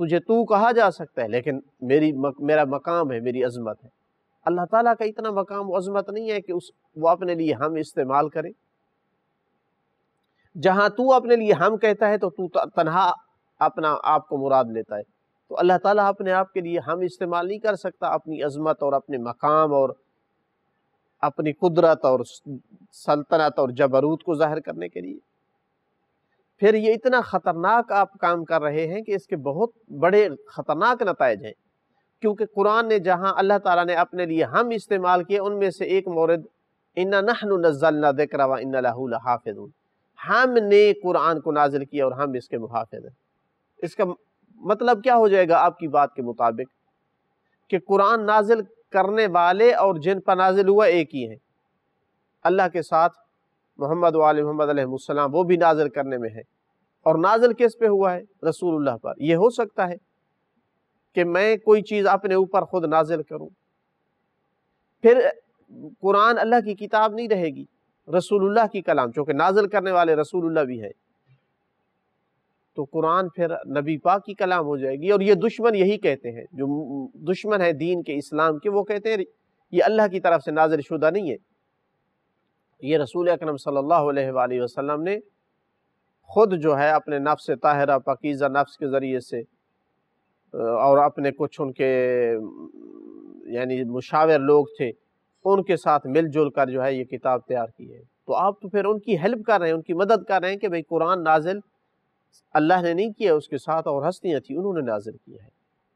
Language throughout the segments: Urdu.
تجھے تو کہا جا سکتا ہے، لیکن میرا مقام ہے، میری عظمت ہے۔ اللہ تعالیٰ کا اتنا مقام و عظمت نہیں ہے کہ وہ اپنے لیے ہم استعمال کرے۔ جہاں تو اپنے لیے ہم کہتا ہے تو تنہا اپنا آپ کو مراد لیتا ہے، تو اللہ تعالیٰ اپنے آپ کے لیے ہم استعمال نہیں کر سکتا اپنی عظمت اور اپنے مقام اور اپنی قدرت اور سلطنت اور جبروت کو ظاہر کرنے کے لیے۔ پھر یہ اتنا خطرناک آپ کام کر رہے ہیں کہ اس کے بہت بڑے خطرناک نتائج ہیں، کیونکہ قرآن نے جہاں اللہ تعالیٰ نے اپنے لیے ہم استعمال کیے، ان میں سے ایک مورد اِنَّا نَحْنُ نَزَّلْنَا الذِّكْرَ وَإِنَّا لَهُ لَحَافِظُونَ، ہم نے قرآن کو نازل کیا اور ہم اس کے محافظ ہیں۔ اس کا مطلب کیا ہو جائے گا آپ کی بات کے مطابق کہ قرآن نازل کرنے والے اور جن پر نازل ہوا ایک ہی ہیں، اللہ کے ساتھ محمد وآل محمد علیہ السلام وہ بھی نازل کرنے میں ہے، اور نازل کس پہ ہوا ہے؟ رسول اللہ پر۔ یہ ہو سکتا ہے کہ میں کوئی چیز اپنے اوپر خود نازل کروں، پھر قرآن اللہ کی کتاب نہیں رہے گی، رسول اللہ کی کلام، چونکہ نازل کرنے والے رسول اللہ بھی ہے، تو قرآن پھر نبی پاک کی کلام ہو جائے گی۔ اور یہ دشمن یہی کہتے ہیں، جو دشمن ہے دین کے، اسلام کے، وہ کہتے ہیں یہ اللہ کی طرف سے نازل شدہ نہیں ہے، یہ رسول اکرم صلی اللہ علیہ وآلہ وسلم نے خود جو ہے اپنے نفس طاہرہ پاکیزہ نفس کے ذریعے سے اور اپنے کچھ ان کے یعنی مشاور لوگ تھے، ان کے ساتھ مل جل کر جو ہے یہ کتاب تیار کی ہے۔ تو آپ تو پھر ان کی ہیلپ کر رہے ہیں، ان کی مدد کر رہے ہیں کہ بھئی قرآن نازل اللہ نے نہیں کیا، اس کے ساتھ اور ہستیاں تھیں، انہوں نے نازل کیا ہے۔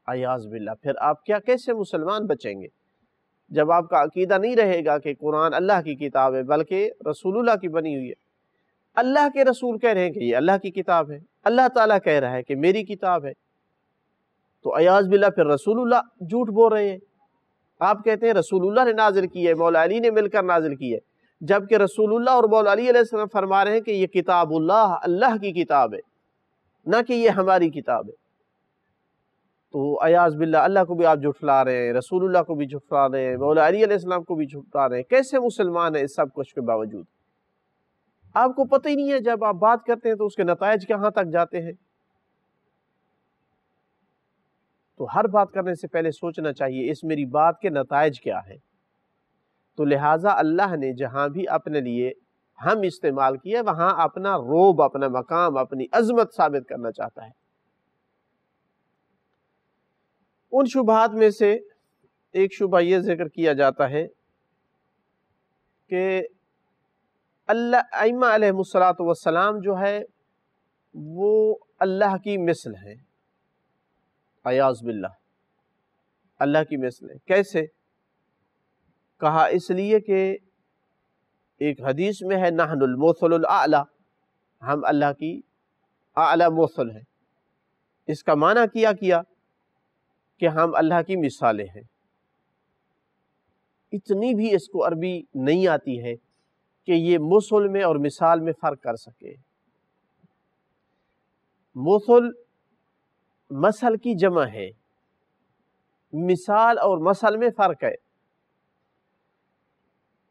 اعوذ باللہ، پھر آپ کیسے مسلمان بچیں گے جب آپ کا عقیدہ نہیں رہے گا کہ قرآن اللہ کی کتاب ہے بلکہ رسول اللہ کی بنی ہوئی ہے؟ اللہ کے رسول کہہ رہے ہیں کہ یہ اللہ کی کتاب ہے، اللہ تعالیٰ کہہ رہا ہے کہ میری کتاب ہے، تو اعوذ باللہ پھر رسول اللہ جھوٹ بول رہے ہیں۔ آپ کہتے ہیں رسول اللہ نے نازل کی ہے، مولا علی نے مل کر نازل کی ہے، جبکہ رسول اللہ اور مولا علی علیہ السلام فرما رہے ہیں کہ یہ کتاب اللہ کی کتاب ہے، نہ کہ یہ ہماری کتاب ہے۔ تو اعوذ باللہ اللہ کو بھی آپ جھٹلا رہے ہیں، رسول اللہ کو بھی جھٹلا رہے ہیں، مولا علی علیہ السلام کو بھی جھٹلا رہے ہیں۔ کیسے مسلمان ہیں اس سب کچھ کے باوجود؟ آپ کو پتہ ہی نہیں ہے، جب آپ بات کرتے ہیں تو اس کے نتائج کہاں تک جاتے ہیں۔ تو ہر بات کرنے سے پہلے سوچنا چاہیے اس میری بات کے نتائج کیا ہیں۔ تو لہٰذا اللہ نے جہاں بھی اپنے لیے ہم استعمال کیا، وہاں اپنا روب، اپنا مقام، اپنی عظمت ثابت کرنا چاہتا ہے۔ ان شبہات میں سے ایک شبہ یہ ذکر کیا جاتا ہے کہ اللہ ائمہ علیہ السلام جو ہے وہ اللہ کی مثل ہے، اعوذ باللہ اللہ کی مثل ہے۔ کیسے کہا؟ اس لیے کہ ایک حدیث میں ہے نحن المثل الاعلی، ہم اللہ کی اعلی مثل ہیں۔ اس کا معنی کیا کہ ہم اللہ کی مثالیں ہیں۔ اتنی بھی اس کو عربی نہیں آتی ہے کہ یہ مثل میں اور مثال میں فرق کر سکے۔ مثل مثل کی جمع ہے، مثال اور مثل میں فرق ہے۔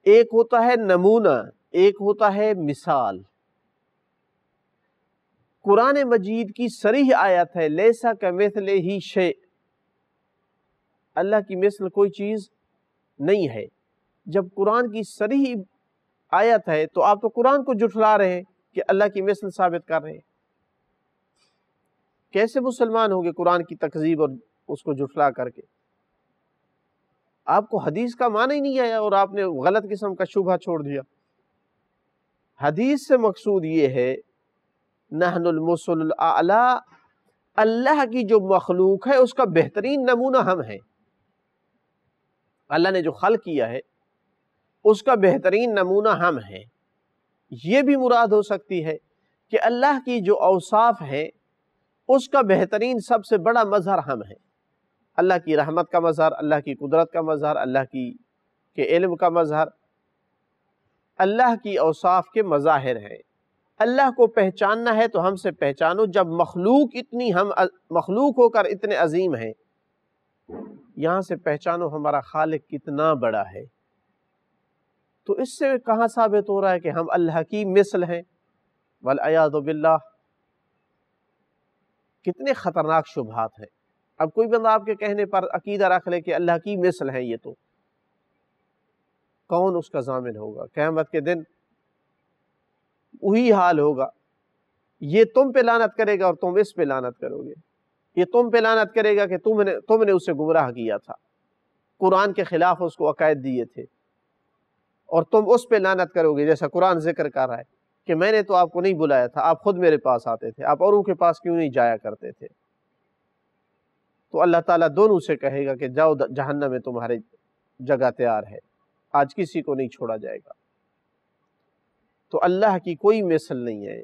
ایک ہوتا ہے نمونہ، ایک ہوتا ہے مثال۔ قرآن مجید کی صریح آیت ہے لیسا کمثلہ شیء، اللہ کی مثل کوئی چیز نہیں ہے۔ جب قرآن کی صریح آیت ہے تو آپ تو قرآن کو جھٹلا رہے ہیں کہ اللہ کی مثل ثابت کر رہے ہیں۔ کیسے مسلمان ہوں گے قرآن کی تکذیب اور اس کو جھٹلا کر کے؟ آپ کو حدیث کا معنی ہی نہیں آیا اور آپ نے غلط قسم کا شبہ چھوڑ دیا۔ حدیث سے مقصود یہ ہے نحن المثل الاعلی، اللہ کی جو مخلوق ہے اس کا بہترین نمونہ ہم ہیں۔ اللہ نے جو خلق کیا ہے اس کا بہترین نمونہ ہم ہیں۔ یہ بھی مراد ہو سکتی ہے کہ اللہ کی جو اوصاف ہیں اس کا بہترین سب سے بڑا مظہر ہم ہیں۔ اللہ کی رحمت کا مظہر، اللہ کی قدرت کا مظہر، اللہ کے علم کا مظہر، اللہ کی اوصاف کے مظاہر ہیں۔ اللہ کو پہچاننا ہے تو ہم سے پہچانو۔ جب مخلوق ہو کر اتنے عظیم ہیں، یہاں سے پہچانو ہمارا خالق کتنا بڑا ہے۔ تو اس سے کہاں ثابت ہو رہا ہے کہ ہم اللہ کی مثل ہیں؟ والعیاذ باللہ۔ کتنے خطرناک شبہات ہیں۔ اب کوئی بندہ آپ کے کہنے پر عقیدہ رکھ لے کہ اللہ کی مثل ہے، یہ تو کون اس کا ضامن ہوگا؟ قیامت کے دن وہی حال ہوگا، یہ تم پہ لعنت کرے گا اور تم اس پہ لعنت کرو گے۔ یہ تم پہ لعنت کرے گا کہ تم نے اسے گمراہ کیا تھا، قرآن کے خلاف اس کو عقائد دیے تھے، اور تم اس پہ لعنت کرو گے جیسا قرآن ذکر کر رہا ہے کہ میں نے تو آپ کو نہیں بلایا تھا، آپ خود میرے پاس آتے تھے، آپ اوروں کے پاس کیوں نہیں جایا کرتے تھے؟ تو اللہ تعالیٰ دونوں سے کہے گا کہ جاؤ جہنم میں تمہاری جگہ تیار ہے، آج کسی کو نہیں چھوڑا جائے گا۔ تو اللہ کی کوئی مثل نہیں ہے،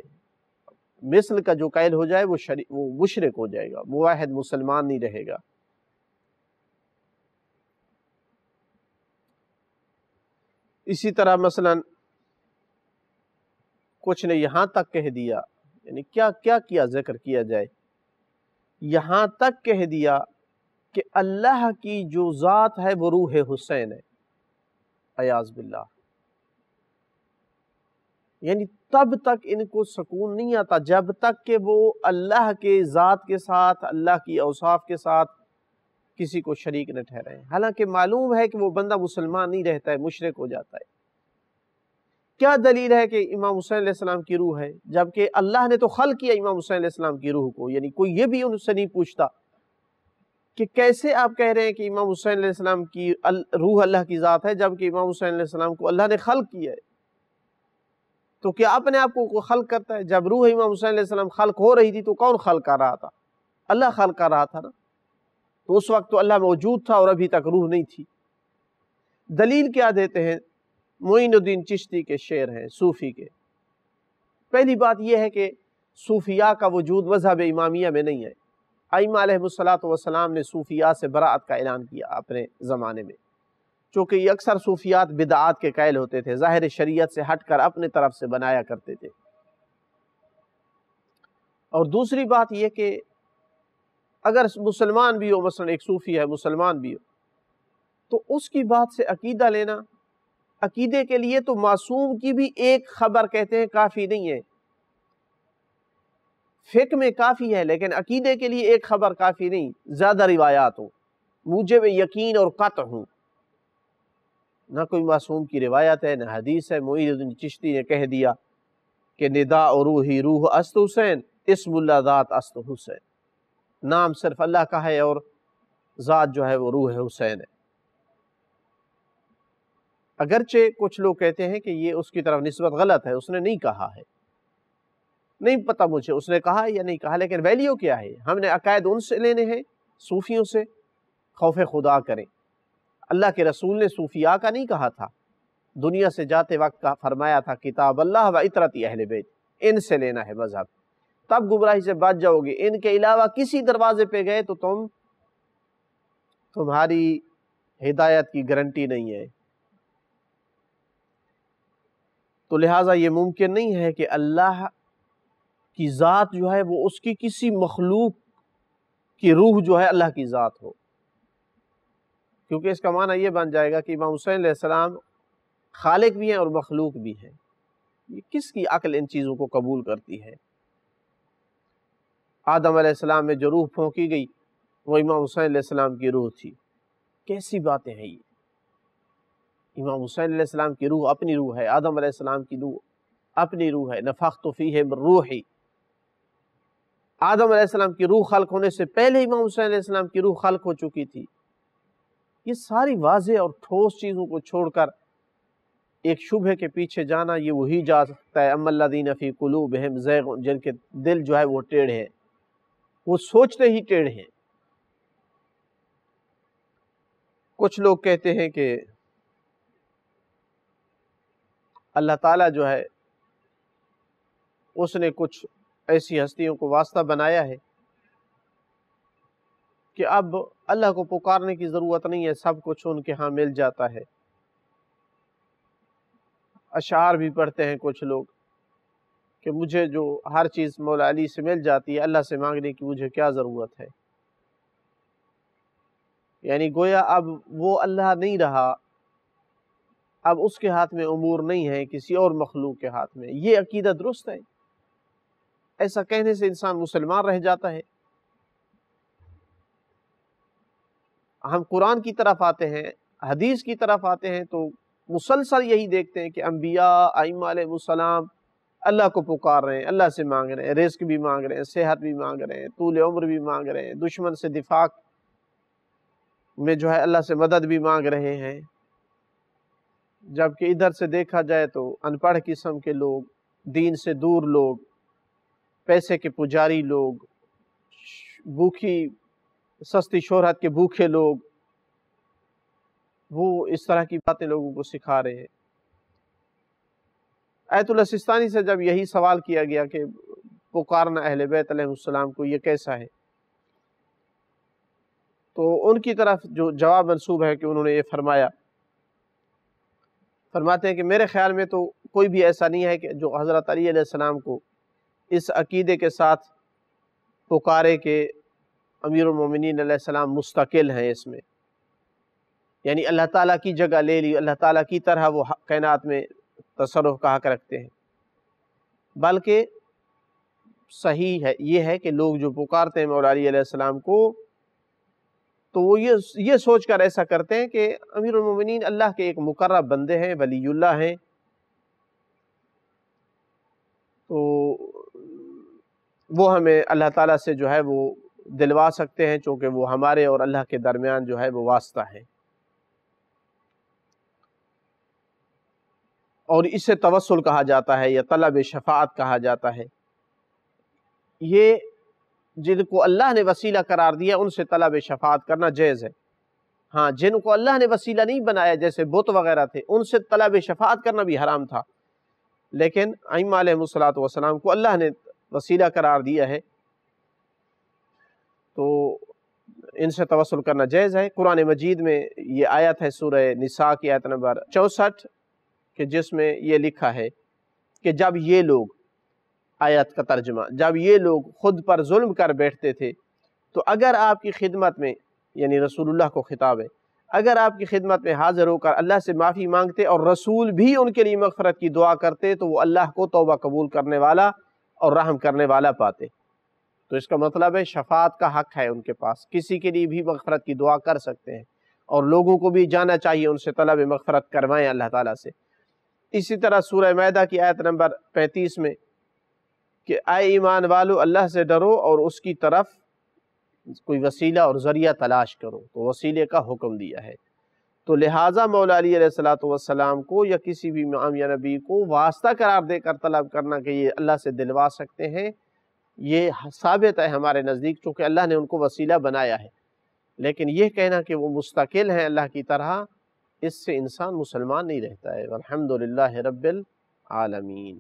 مثل کا جو قائل ہو جائے وہ مشرک ہو جائے گا، موحد مسلمان نہیں رہے گا۔ اسی طرح مثلا کچھ نے یہاں تک کہہ دیا، یعنی کیا ذکر کیا جائے، یہاں تک کہہ دیا کہ اللہ کی جو ذات ہے وہ روح حسین ہے، عیاذ باللہ۔ یعنی تب تک ان کو سکون نہیں آتا جب تک کہ وہ اللہ کے ذات کے ساتھ، اللہ کی اوصاف کے ساتھ کسی کو شریک نہ ٹھہرائیں، حالانکہ معلوم ہے کہ وہ بندہ مسلمان نہیں رہتا ہے، مشرک ہو جاتا ہے۔ کیا دلیل ہے کہ امام حسین علیہ السلام کی روح ہے، جبکہ اللہ نے تو خلق کیا امام حسین علیہ السلام کی روح کو؟ یعنی کوئی یہ بھی ان سے نہیں پوچھتا کہ کیسے آپ کہہ رہے ہیں کہ امام حسین علیہ السلام کی روح اللہ کی ذات ہے، جبکہ امام حسین علیہ السلام کو اللہ نے خلق کیا ہے؟ تو کیا اپنے آپ کو خلق کرتا ہے؟ جب روح امام حسین علیہ السلام خلق ہو رہی تھی تو کون خلق کر رہا تھا؟ اللہ خلق کر رہا تھا نا۔ تو اس وقت تو اللہ موجود تھا اور ابھی تک روح نہیں تھی۔ دلیل کیا دیتے ہیں؟ معین الدین چشتی کے شعر ہیں، صوفی کے۔ پہلی بات یہ ہے کہ صوفیاء کا وجود مذہب امامیہ میں نہیں ہے۔ ائمہ علیہ السلام نے صوفیاء سے براءت کا اعلان کیا اپنے زمانے میں، چونکہ یہ اکثر صوفیات بدعات کے قائل ہوتے تھے، ظاہر شریعت سے ہٹ کر اپنے طرف سے بنایا کرتے تھے۔ اور دوسری بات یہ کہ اگر مسلمان بھی ہو، مثلا ایک صوفی ہے مسلمان بھی ہو، تو اس کی بات سے عقیدہ لینا، عقیدے کے لیے تو معصوم کی بھی ایک خبر کہتے ہیں کافی نہیں ہے، فقہ میں کافی ہے لیکن عقیدے کے لیے ایک خبر کافی نہیں، زیادہ روایات ہوں، موجب یقین اور قطع ہوں۔ نہ کوئی معصوم کی روایت ہے، نہ حدیث ہے۔ معین الدین چشتی نے کہہ دیا کہ نداء روحی روح است حسین، اسم اللہ ذات است حسین، نام صرف اللہ کا ہے اور ذات جو ہے وہ روح حسین ہے۔ اگرچہ کچھ لوگ کہتے ہیں کہ یہ اس کی طرف نسبت غلط ہے، اس نے نہیں کہا ہے، نہیں پتہ مجھے اس نے کہا یا نہیں کہا، لیکن ویلیو کیا ہے؟ ہم نے عقائد ان سے لینے ہیں، صوفیوں سے۔ خوف خدا کریں، اللہ کے رسول نے صوفیاء کا نہیں کہا تھا، دنیا سے جاتے وقت فرمایا تھا کتاب اللہ و اطرت اہل بیت، ان سے لینا ہے مذہب، تب گمراہی سے بچ جاؤ گے۔ ان کے علاوہ کسی دروازے پہ گئے تو تمہاری ہدایت کی گارنٹی نہیں ہے۔ تو لہٰذا یہ ممکن نہیں ہے کہ اللہ کی ذات جو ہے وہ اس کی کسی مخلوق کی روح جو ہے اللہ کی ذات ہو، کیونکہ اس کا معنی یہ بن جائے گا کہ امام حسین علیہ السلام خالق بھی ہیں اور مخلوق بھی ہیں۔ یہ کس کی عقل ان چیزوں کو قبول کرتی ہے؟ آدم علیہ السلام میں جو روح پھونکی گئی وہ امام حسین علیہ السلام کی روح تھی۔ کیسی باتیں ہیں یہ؟ امام حسین علیہ السلام کی روح اپنی روح ہے، آدم علیہ السلام کی روح اپنی روح ہے، نفخت فیہ من روحی۔ آدم علیہ السلام کی روح خلق ہونے سے پہلے امام حسین علیہ السلام کی روح خلق ہو چکی تھی۔ یہ ساری واضح اور ٹھوس چیزوں کو چھوڑ کر ایک شبہ کے پیچھے جانا، یہ وہی جا سکتا ہے اما الذین فی قلوبہم زیغ، جن کے دل جو ہے وہ ٹیڑھے ہیں، وہ سوچتے ہی ٹیڑھے ہیں۔ کچھ لوگ کہتے ہیں کہ اللہ تعالیٰ جو ہے اس نے کچھ ایسی ہستیوں کو واسطہ بنایا ہے کہ اب اللہ کو پکارنے کی ضرورت نہیں ہے، سب کچھ ان کے ہاں مل جاتا ہے۔ اشعار بھی پڑھتے ہیں کچھ لوگ کہ مجھے جو ہر چیز مولا علی سے مل جاتی ہے، اللہ سے مانگنے کی مجھے کیا ضرورت ہے؟ یعنی گویا اب وہ اللہ نہیں رہا، اب اس کے ہاتھ میں امور نہیں ہے، کسی اور مخلوق کے ہاتھ میں۔ یہ عقیدہ درست ہے؟ ایسا کہنے سے انسان مسلمان رہ جاتا ہے؟ ہم قرآن کی طرف آتے ہیں، حدیث کی طرف آتے ہیں تو مسلسل یہی دیکھتے ہیں کہ انبیاء ائمہ علیہ السلام اللہ کو پکار رہے ہیں، اللہ سے مانگ رہے ہیں، رزق بھی مانگ رہے ہیں، صحت بھی مانگ رہے ہیں، طول عمر بھی مانگ رہے ہیں، دشمن سے دفاع میں جو ہے اللہ سے مدد بھی مانگ رہے ہیں، جبکہ ادھر سے دیکھا جائے تو ان پڑھ قسم کے لوگ، دین سے دور لوگ، پیسے کے پجاری لوگ، بھوکی سستی شہرت کے بھوکے لوگ، وہ اس طرح کی باتیں لوگوں کو سکھا رہے ہیں۔ آیت اللہ سستانی سے جب یہی سوال کیا گیا کہ پکارنا اہل بیت علیہ السلام کو یہ کیسا ہے، تو ان کی طرف جو جواب منسوب ہے کہ انہوں نے یہ فرماتے ہیں کہ میرے خیال میں تو کوئی بھی ایسا نہیں ہے کہ جو حضرت علی علیہ السلام کو اس عقیدے کے ساتھ پکارے کہ امیر المومنین علیہ السلام مستقل ہیں اس میں، یعنی اللہ تعالیٰ کی جگہ لے لی، اللہ تعالیٰ کی طرح وہ کائنات میں تصرف کا حق رکھتے ہیں، بلکہ صحیح ہے یہ ہے کہ لوگ جو پکارتے ہیں مولا علی علیہ السلام کو تو وہ یہ سوچ کر ایسا کرتے ہیں کہ امیر المومنین اللہ کے ایک مقرب بندے ہیں، ولی اللہ ہیں، تو وہ ہمیں اللہ تعالیٰ سے جو ہے وہ دلوا سکتے ہیں، چونکہ وہ ہمارے اور اللہ کے درمیان جو ہے وہ واسطہ ہے، اور اسے توسل کہا جاتا ہے یا طلب شفاعت کہا جاتا ہے۔ یہ جن کو اللہ نے وسیلہ قرار دیا ان سے طلب شفاعت کرنا جائز ہے، ہاں جن کو اللہ نے وسیلہ نہیں بنایا جیسے بت وغیرہ تھے ان سے طلب شفاعت کرنا بھی حرام تھا، لیکن ائمہ علیہ السلام کو اللہ نے وسیلہ قرار دیا ہے تو ان سے توسل کرنا جائز ہے۔ قرآن مجید میں یہ آیت ہے سورہ نساء کی آیت نمبر 64 کہ جس میں یہ لکھا ہے کہ جب یہ لوگ، آیت کا ترجمہ، جب یہ لوگ خود پر ظلم کر بیٹھتے تھے تو اگر آپ کی خدمت میں، یعنی رسول اللہ کو خطاب ہے، اگر آپ کی خدمت میں حاضر ہو کر اللہ سے معافی مانگتے اور رسول بھی ان کے لیے مغفرت کی دعا کرتے تو وہ اللہ کو توبہ قبول کرنے والا اور رحم کرنے والا پاتے۔ تو اس کا مطلب ہے شفاعت کا حق ہے ان کے پاس، کسی کے لیے بھی مغفرت کی دعا کر سکتے ہیں، اور لوگوں کو بھی جانا چاہیے ان سے طلب مغفرت کروائیں اللہ تعالیٰ سے۔ اسی طرح سورہ مائدہ کی آیت نمبر 35 میں کہ اے ایمان والو اللہ سے ڈرو اور اس کی طرف کوئی وسیلہ اور ذریعہ تلاش کرو، تو وسیلے کا حکم دیا ہے۔ تو لہٰذا مولا علی علیہ السلام کو یا کسی بھی امام یا نبی کو واسطہ قرار دے کر طلب کرنا کہ یہ اللہ سے دلوا سکتے ہیں، یہ ثابت ہے ہمارے نزدیک، چونکہ اللہ نے ان کو وسیلہ بنایا ہے، لیکن یہ کہنا کہ وہ مستقل ہیں اللہ کی طرح، اس سے انسان مسلمان نہیں رہتا ہے۔ والحمدللہ رب العالمین۔